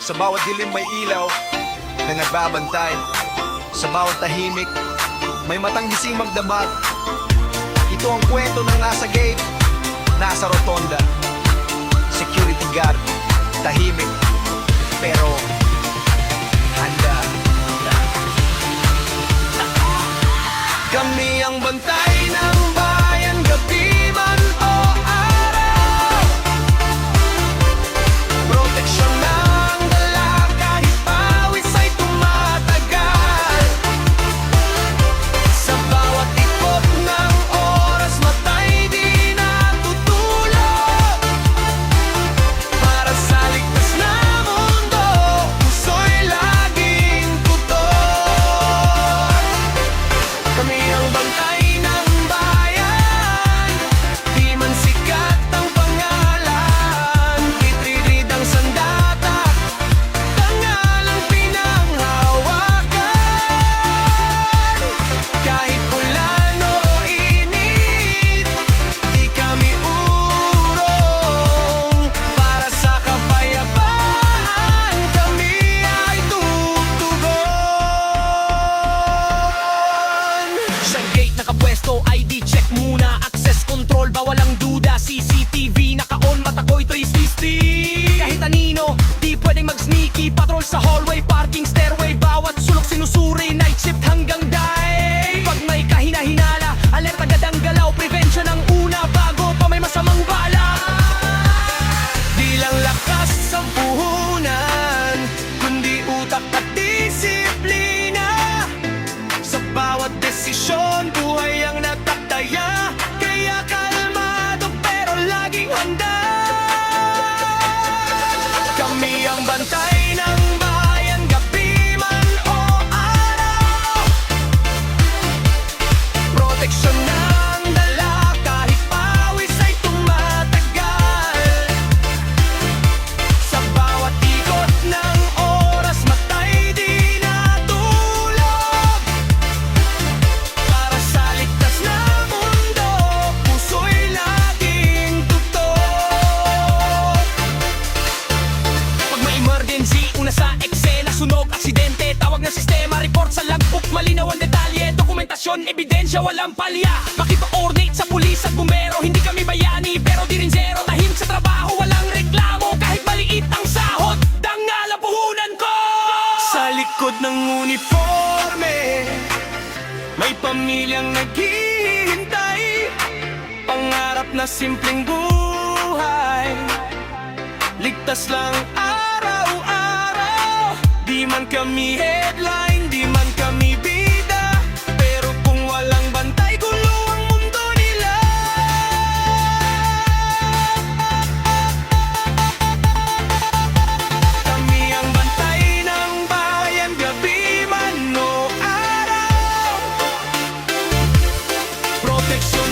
Sa bawat dilim may ilaw na nagbabantay. Sa bawat tahimik may matang gising magdamag. Ito ang kwento ng nasa gate, nasa rotonda. Security guard, tahimik pero handa. Kami ang bantay ng bayan, gabi man o araw. Proteksyon ng dala kahit pawis ay tumatagal. Sa bawat ikot ng oras matay di natutulog. Para sa ligtas na mundo, puso'y laging tutok. Kami ang bantay ng bayan, di man sikat ang pangalan. Itrid ang sandata, tangalang pinanghawakan. Kahit ulan o init, di kami urong. Para sa kapayapaan, kami ay tutugon. Sa gate nakapwesto, ID check muna, access control, bawal ang duda. CCTV naka-on, mata ko'y 360. Kahit anino, di pwedeng mag-sneaky. Patrol sa hallway, parking, stairway, bawat sulok sinusuri. Night shift hanggang day. Pag may kahina-hinala, alert agad ang galaw. Prevention ang una bago pa may masamang bala. Di lang lakas sa puhunan, kundi utak at disiplina. Sa bawat desisyon, buhay ang natataya. Kaya kalmado pero laging handa. Kami ang bantay ng bayan, gabi man o araw. Proteksyon ng dala kahit pawis ay tumatagal. Sa bawat ikot ng oras matay di natulog. Para sa ligtas na mundo, puso'y laging tutok. Pag may emergency, una sa eksena, sunog, aksidente, tawag ng sistema, report sa logbook, malinaw ang detalye, dokumentasyon, ebidensya, walang palya. Makipag-coordinate sa pulis at bumbero, hindi kami bayani pero di rin zero. Tahimik sa trabaho, walang reklamo, kahit maliit ang sahod, dangal ang puhunan ko. Sa likod ng uniforme, may pamilyang naghihintay. Pangarap na simpleng buhay, ligtas lang araw-araw. Di man kami headline, di man kami bida, pero kung walang bantay, gulo ang mundo nila. Kami ang bantay ng bayan, gabi man o araw. Proteksyon